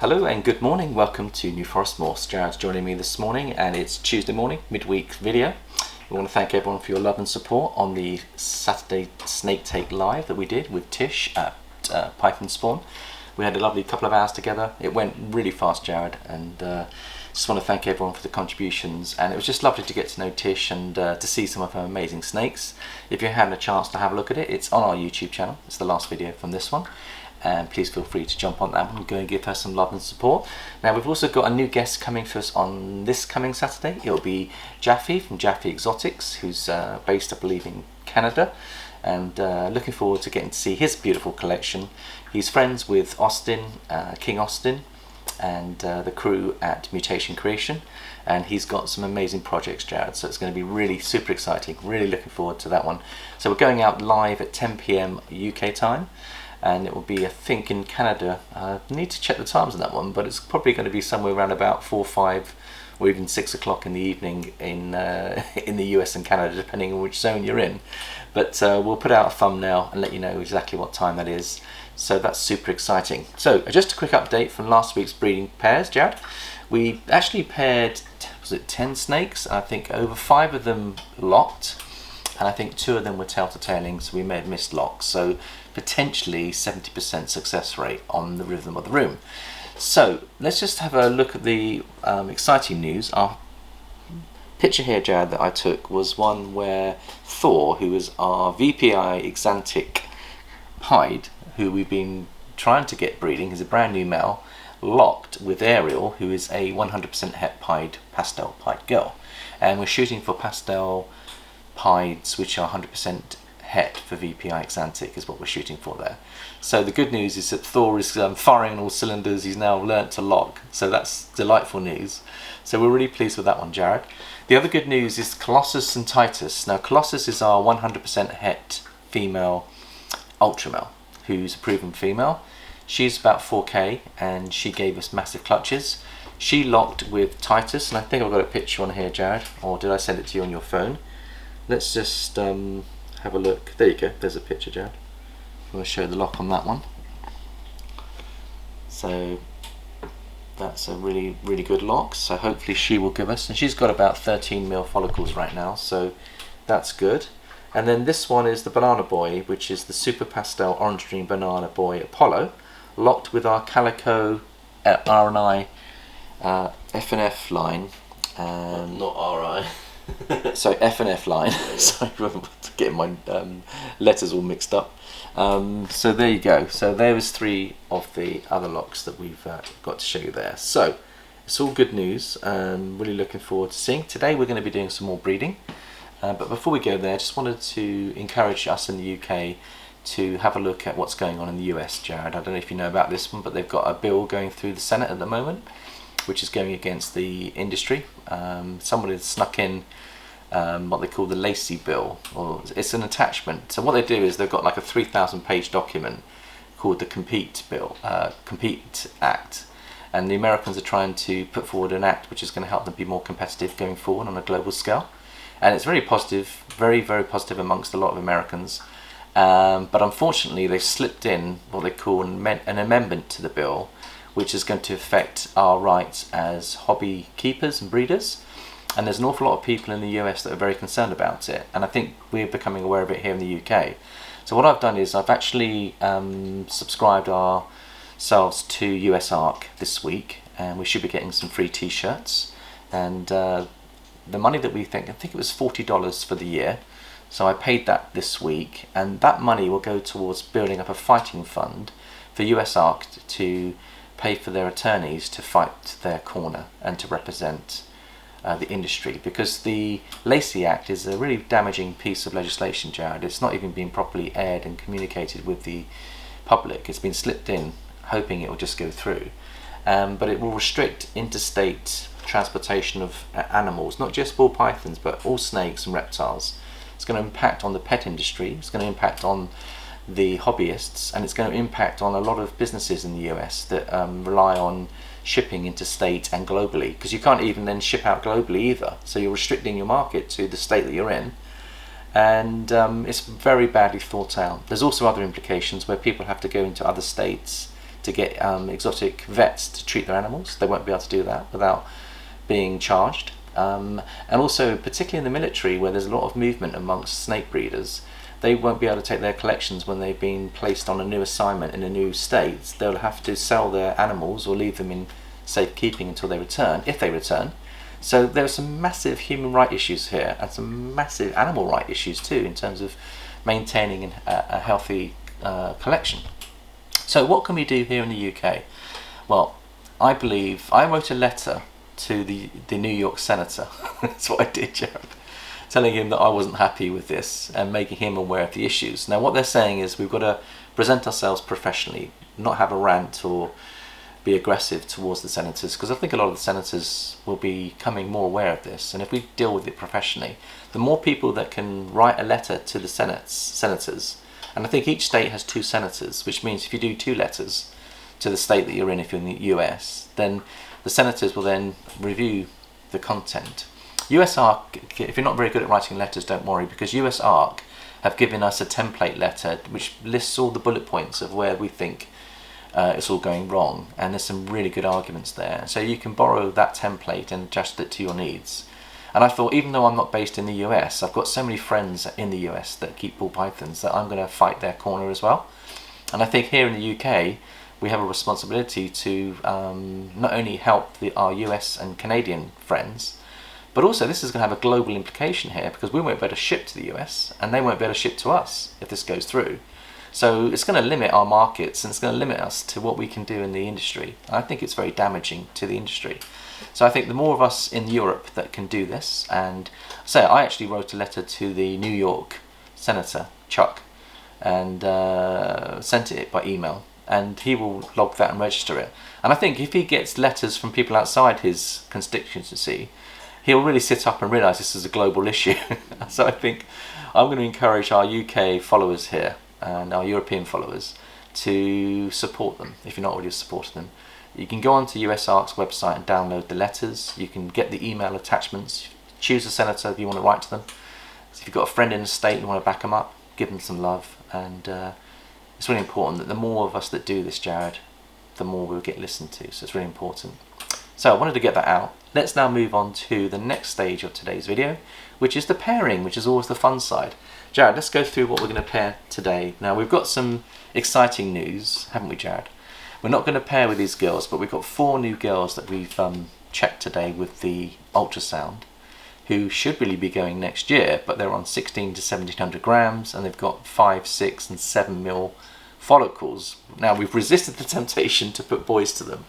Hello and good morning, welcome to New Forest Morphs. Jared's joining me this morning and it's Tuesday morning, midweek video. We want to thank everyone for your love and support on the Saturday Snake Take Live that we did with Tish at Python Spawn. We had a lovely couple of hours together. It went really fast, Jared, and just want to thank everyone for the contributions, and it was just lovely to get to know Tish and to see some of her amazing snakes. If you're having a chance to have a look at it, it's on our YouTube channel. It's the last video from this one. And please feel free to jump on that one and go and give her some love and support. Now we've also got a new guest coming for us on this coming Saturday. It'll be Jaffe from Jaffe Exotics, who's based I believe in Canada, and looking forward to getting to see his beautiful collection. He's friends with Austin, King Austin, and the crew at Mutation Creation, and he's got some amazing projects, Jared, so it's going to be really super exciting. Really looking forward to that one. So we're going out live at 10 PM UK time, and it will be, I think, in Canada. I need to check the times on that one, but it's probably going to be somewhere around about 4, 5 or even 6 o'clock in the evening in the US and Canada, depending on which zone you're in. But we'll put out a thumbnail and let you know exactly what time that is. So that's super exciting. So just a quick update from last week's breeding pairs, Jared. We actually paired, was it 10 snakes? I think over 5 of them locked, and I think 2 of them were tail-to-tailing, so we may have missed locks. So potentially 70% success rate on the Rhythm of the Room. So let's just have a look at the exciting news. Our picture here, Jared, that I took was one where Thor, who is our VPI Exantic Pied, who we've been trying to get breeding, is a brand new male, locked with Ariel, who is a 100% het pied pastel pied girl. And we're shooting for pastel pieds which are 100% het for VPI Exantic is what we're shooting for there. So the good news is that Thor is firing on all cylinders. He's now learnt to lock, so that's delightful news. So we're really pleased with that one, Jared. The other good news is Colossus and Titus. Now Colossus is our 100% het female Ultramel, who's a proven female. She's about 4K and she gave us massive clutches. She locked with Titus, and I think I've got a picture on here, Jared, or did I send it to you on your phone? Let's just have a look. There you go, there's a picture, Jared. I'm going to show the lock on that one. So that's a really good lock, so hopefully she will give us, and she's got about 13 mil follicles right now, so that's good. And then this one is the Banana Boy, which is the Super Pastel Orange Dream Banana Boy Apollo, locked with our Calico RNI F&F line. Not RI. So F&F line. Sorry, I'm getting my letters all mixed up. So there you go. So there was 3 of the other locks that we've got to show you there. So it's all good news. Really looking forward to seeing. Today we're going to be doing some more breeding. But before we go there, I just wanted to encourage us in the UK to have a look at what's going on in the US, Jared. I don't know if you know about this one, but they've got a bill going through the Senate at the moment, which is going against the industry. Somebody snuck in what they call the Lacey bill, or it's an attachment. So what they do is they've got like a 3,000-page document called the Compete Act, and the Americans are trying to put forward an act which is going to help them be more competitive going forward on a global scale. And it's very positive, very positive amongst a lot of Americans. But unfortunately they've slipped in what they call an amendment to the bill, which is going to affect our rights as hobby keepers and breeders. And there's an awful lot of people in the US that are very concerned about it, and I think we're becoming aware of it here in the UK. So what I've done is I've actually subscribed ourselves to USARK this week, and we should be getting some free t-shirts. And the money that I think it was $40 for the year, so I paid that this week, and that money will go towards building up a fighting fund for USARK to pay for their attorneys to fight their corner and to represent the industry, because the Lacie Act is a really damaging piece of legislation, Jared. It's not even been properly aired and communicated with the public. It's been slipped in hoping it will just go through, but it will restrict interstate transportation of animals, not just ball pythons but all snakes and reptiles. It's going to impact on the pet industry, it's going to impact on the hobbyists, and it's going to impact on a lot of businesses in the US that rely on shipping interstate and globally, because you can't even then ship out globally either, so you're restricting your market to the state that you're in. And it's very badly thought out. There's also other implications where people have to go into other states to get exotic vets to treat their animals. They won't be able to do that without being charged. And also, particularly in the military, where there's a lot of movement amongst snake breeders, they won't be able to take their collections when they've been placed on a new assignment in a new state. They'll have to sell their animals or leave them in safekeeping until they return, if they return. So there are some massive human rights issues here, and some massive animal rights issues too, in terms of maintaining a healthy collection. So what can we do here in the UK? Well, I believe I wrote a letter to the New York senator. That's what I did, Jared, telling him that I wasn't happy with this and making him aware of the issues. Now what they're saying is we've got to present ourselves professionally, not have a rant or be aggressive towards the senators, because I think a lot of the senators will be becoming more aware of this, and if we deal with it professionally, the more people that can write a letter to the senators, and I think each state has 2 senators, which means if you do 2 letters to the state that you're in, if you're in the US, then the senators will then review the content. USARK, if you're not very good at writing letters, don't worry, because USARK have given us a template letter which lists all the bullet points of where we think it's all going wrong, and there's some really good arguments there. So you can borrow that template and adjust it to your needs. And I thought, even though I'm not based in the US, I've got so many friends in the US that keep ball pythons that I'm going to fight their corner as well. And I think here in the UK, we have a responsibility to not only help our US and Canadian friends, but also this is going to have a global implication here, because we won't be able to ship to the US and they won't be able to ship to us if this goes through. So it's going to limit our markets, and it's going to limit us to what we can do in the industry. I think it's very damaging to the industry. So I think the more of us in Europe that can do this, and so I actually wrote a letter to the New York Senator, Chuck, and sent it by email, and he will log that and register it. And I think if he gets letters from people outside his constituency, he'll really sit up and realise this is a global issue. So I think I'm going to encourage our UK followers here and our European followers to support them, if you're not already supporting them. You can go onto USARK's website and download the letters. You can get the email attachments. Choose a senator if you want to write to them. So if you've got a friend in the state, you want to back them up, give them some love. And it's really important that the more of us that do this, Jared, the more we'll get listened to. So it's really important. So I wanted to get that out. Let's now move on to the next stage of today's video, which is the pairing, which is always the fun side. Jared, let's go through what we're going to pair today. Now, we've got some exciting news, haven't we, Jared? We're not going to pair with these girls, but we've got 4 new girls that we've checked today with the ultrasound, who should really be going next year, but they're on 16 to 1700 grams, and they've got 5, 6 and 7 mil follicles. Now, we've resisted the temptation to put boys to them,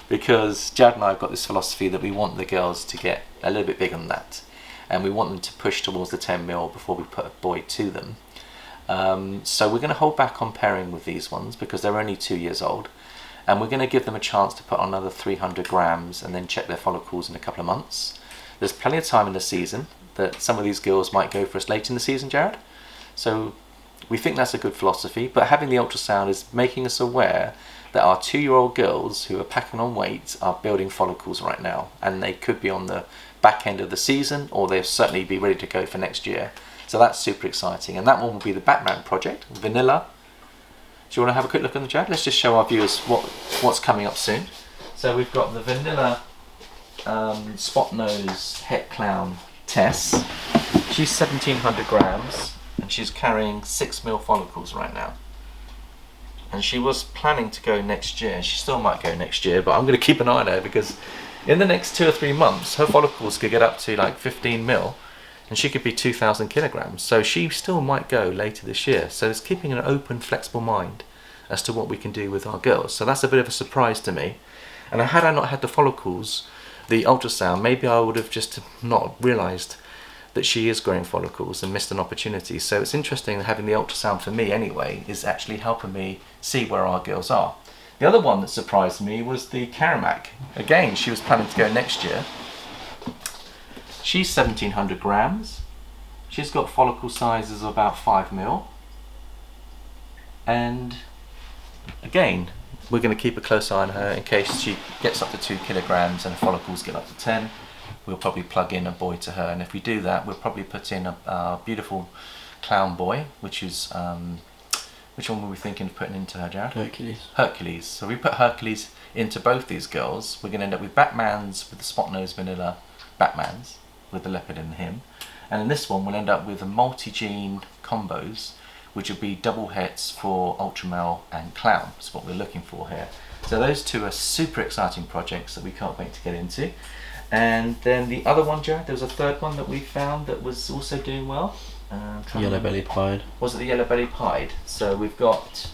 because Jared and I have got this philosophy that we want the girls to get a little bit bigger than that, and we want them to push towards the 10 mil before we put a boy to them. So we're going to hold back on pairing with these ones because they're only 2 years old, and we're going to give them a chance to put on another 300 grams and then check their follicles in a couple of months. There's plenty of time in the season that some of these girls might go for us late in the season, Jared. So we think that's a good philosophy, but having the ultrasound is making us aware that our 2-year-old girls who are packing on weight are building follicles right now, and they could be on the back end of the season, or they'll certainly be ready to go for next year. So that's super exciting, and that one will be the Batman project, Vanilla. Do you want to have a quick look on the chat? Let's just show our viewers what's coming up soon. So we've got the Vanilla Spot Nose Het Clown Tess. She's 1700 grams, and she's carrying 6 mil follicles right now. And she was planning to go next year. She still might go next year, but I'm going to keep an eye on her, because in the next 2 or 3 months, her follicles could get up to like 15 mil, and she could be 2,000 kilograms. So she still might go later this year. So it's keeping an open, flexible mind as to what we can do with our girls. So that's a bit of a surprise to me. And had I not had the follicles, the ultrasound, maybe I would have just not realised that she is growing follicles and missed an opportunity. So it's interesting that having the ultrasound, for me anyway, is actually helping me see where our girls are. The other one that surprised me was the Karamak. Again, she was planning to go next year. She's 1700 grams. She's got follicle sizes of about 5 mil. And again, we're going to keep a close eye on her in case she gets up to 2 kilograms and her follicles get up to 10. We'll probably plug in a boy to her, and if we do that, we'll probably put in a beautiful clown boy, which is Which one were we thinking of putting into her, Jared? Hercules. Hercules. So we put Hercules into both these girls. We're going to end up with Batman's with the spot nose vanilla Batman's with the leopard in him. And in this one we'll end up with a multi-gene combos, which will be double hits for Ultramel and Clown. That's what we're looking for here. So those two are super exciting projects that we can't wait to get into. And then the other one, Jared, there was a third one that we found that was also doing well. Yellow belly pied. Was it the yellow belly pied? So we've got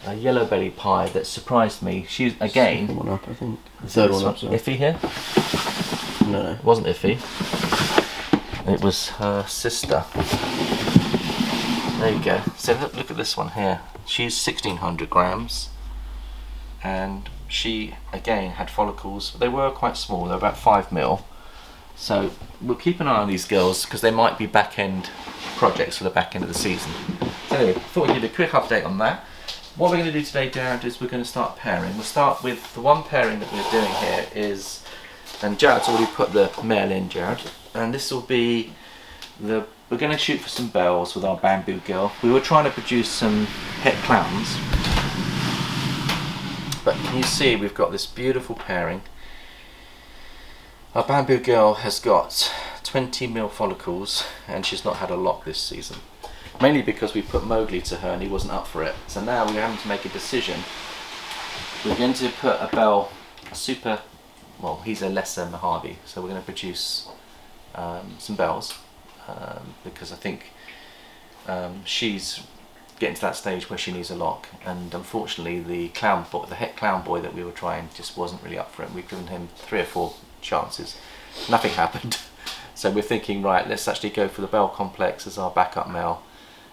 a yellow belly pied that surprised me. She's again. Second one up, I think. The third one up. Iffy here? No. It wasn't Iffy. It was her sister. There you go. So look at this one here. She's 1600 grams, and she again had follicles. They were quite small. They're about 5 mil. So we'll keep an eye on these girls because they might be back end projects for the back end of the season. So anyway, I thought we'd give you a quick update on that. What we're going to do today, Jared, is we're going to start pairing. We'll start with the one pairing that we're doing here is, and Jared's already put the male in, Jared, and this will be we're going to shoot for some bells with our bamboo girl. We were trying to produce some het clowns, but can you see we've got this beautiful pairing. Our bamboo girl has got 20 mil follicles and she's not had a lock this season. Mainly because we put Mowgli to her and he wasn't up for it. So now we're having to make a decision. We're going to put a bell, well, he's a lesser mojave, so we're going to produce some bells because I think she's getting to that stage where she needs a lock, and unfortunately the het clown boy that we were trying just wasn't really up for it. We've given him 3 or 4 chances, nothing happened. So we're thinking, right, let's actually go for the bell complex as our backup male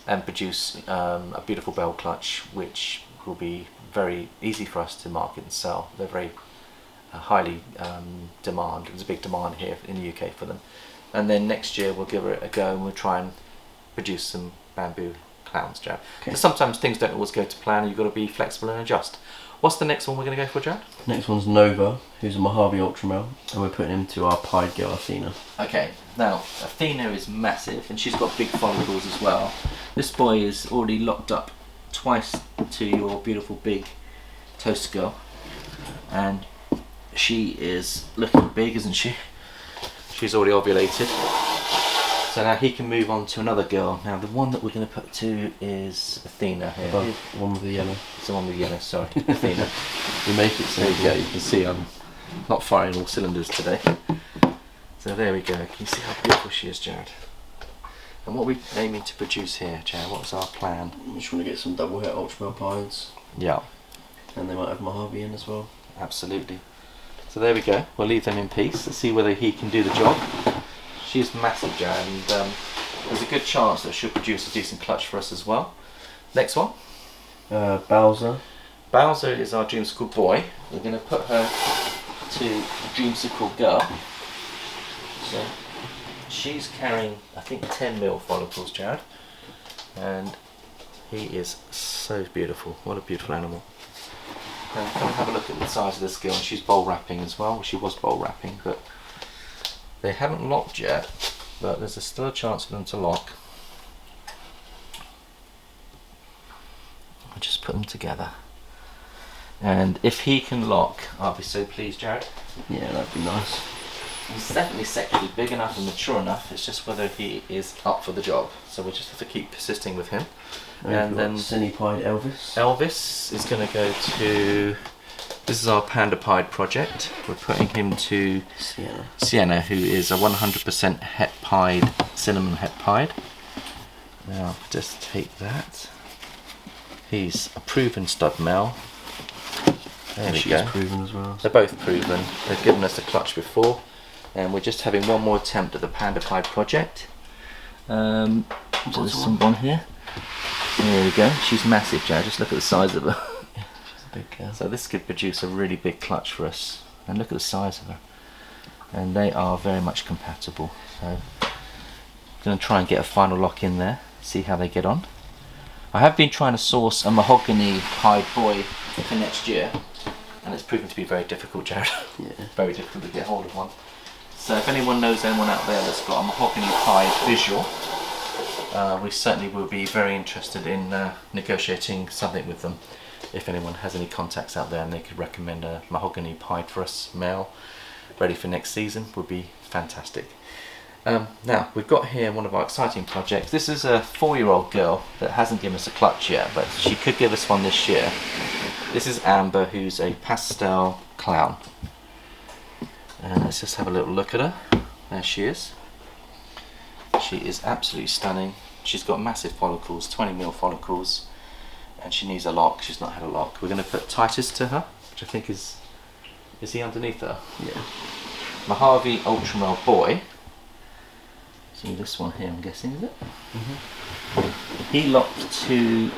and produce a beautiful bell clutch, which will be very easy for us to market and sell. They're very highly demand. There's a big demand here in the UK for them. And then next year we'll give it a go and we'll try and produce some bamboo clowns, Jared. Okay. Sometimes things don't always go to plan, you've got to be flexible and adjust. What's the next one we're going to go for, Jared? Next one's Nova, who's a Mojave Ultramel, and we're putting him to our pied girl Athena. Okay, now Athena is massive and she's got big follicles as well. This boy is already locked up twice to your beautiful big toast girl, and she is looking big, isn't she? She's already ovulated. So now he can move on to another girl. Now the one that we're going to put to is Athena here. The one with the yellow. It's the one with the yellow, sorry. Athena. We make it so. There you go, you can see I'm not firing all cylinders today. So there we go, can you see how beautiful she is, Jared? And what are we aiming to produce here, Jared? What's our plan? We just want to get some double het Ultramel pieds. Yeah. And they might have Mojave in as well. Absolutely. So there we go, we'll leave them in peace. Let's see whether he can do the job. She's massive, Jared, and there's a good chance that she'll produce a decent clutch for us as well. Next one. Bowser. Bowser is our dreamsicle boy. We're going to put her to the dreamsicle girl. So she's carrying, I think, 10 mil follicles, Jared, and he is so beautiful. What a beautiful animal. Now come and have a look at the size of this girl. She's bowl wrapping as well. She was bowl wrapping, but they haven't locked yet, but there's still a chance for them to lock. I'll just put them together. And if he can lock, I'll be so pleased, Jared. Yeah, that'd be nice. He's definitely sexually big enough and mature enough. It's just whether he is up for the job. So we'll just have to keep persisting with him. And then semi-pied Elvis. Elvis is going to go to... This is our Panda Pied project. We're putting him to Sienna, who is a 100% het pied, cinnamon het pied. Now, just take that. He's a proven stud male. There we go. She's proven as well. They're both proven. They've given us the clutch before, and we're just having one more attempt at the Panda Pied project. So there's someone here. There we go. She's massive, Joe. Just look at the size of her. Big girl. So this could produce a really big clutch for us, and look at the size of her, and they are very much compatible. So I'm going to try and get a final lock in there, see how they get on. I have been trying to source a mahogany pied boy for next year, and it's proven to be very difficult, Jared. Yeah. Very difficult to get hold of one. So if anyone knows anyone out there that's got a mahogany pied visual, we certainly will be very interested in negotiating something with them. If anyone has any contacts out there and they could recommend a mahogany pied for us male ready for next season, would be fantastic. Now we've got here one of our exciting projects. This is a 4-year-old girl that hasn't given us a clutch yet, but she could give us one this year. This is Amber, who's a Pastel Clown. Let's just have a little look at her. There she is. She is absolutely stunning. She's got massive follicles, 20mm follicles, and she needs a lock. She's not had a lock. We're going to put Titus to her, which I think is he underneath her? Yeah. Mojave Ultramel boy. See this one here, I'm guessing, is it? He locked to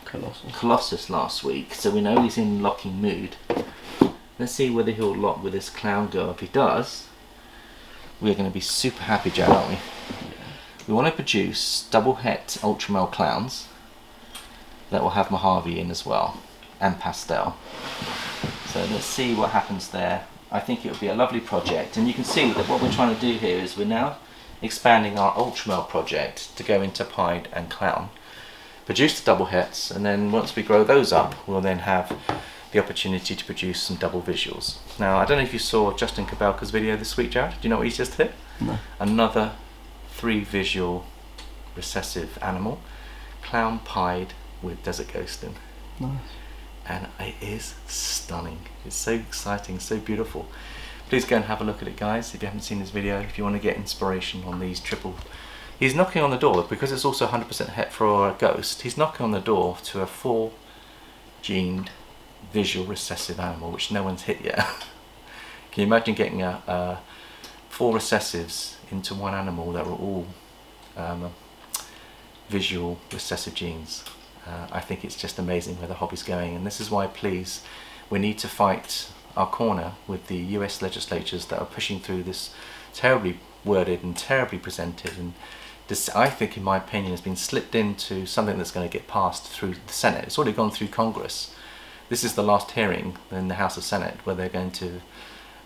Colossus last week, so we know he's in locking mood. Let's see whether he'll lock with this clown girl. If he does, we're going to be super happy, Jared, aren't we? Yeah. We want to produce double het Ultramel clowns that will have Mojave in as well, and Pastel. So let's see what happens there. I think it would be a lovely project, and you can see that what we're trying to do here is we're now expanding our Ultramel project to go into pied and clown, produce the double hets, and then once we grow those up, we'll then have the opportunity to produce some double visuals. Now, I don't know if you saw Justin Kabelka's video this week, Jared. Do you know what he's just hit? No. Another 3 visual recessive animal, clown pied with desert ghosting. Nice. And it is stunning. It's so exciting, so beautiful. Please go and have a look at it, guys, if you haven't seen this video, if you want to get inspiration on these triple. He's knocking on the door, because it's also 100% het for a ghost, he's knocking on the door to a 4-gened visual recessive animal, which no one's hit yet. Can you imagine getting 4 recessives into one animal that were all visual recessive genes? I think it's just amazing where the hobby's going, and this is why, please, we need to fight our corner with the US legislatures that are pushing through this terribly worded and terribly presented, and this, I think, in my opinion, has been slipped into something that's going to get passed through the Senate. It's already gone through Congress. This is the last hearing in the House of Senate where they're going to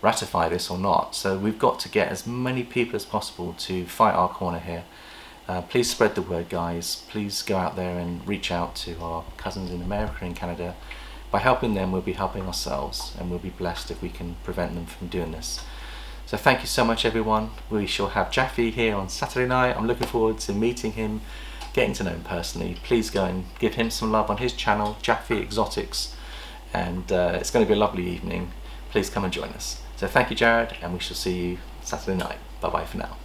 ratify this or not. So we've got to get as many people as possible to fight our corner here. Please spread the word, guys. Please go out there and reach out to our cousins in America and Canada. By helping them, we'll be helping ourselves, and we'll be blessed if we can prevent them from doing this. So thank you so much, everyone. We shall have Jaffe here on Saturday night. I'm looking forward to meeting him, getting to know him personally. Please go and give him some love on his channel, Jaffe Exotics, and it's going to be a lovely evening. Please come and join us. So thank you, Jared, and we shall see you Saturday night. Bye bye for now.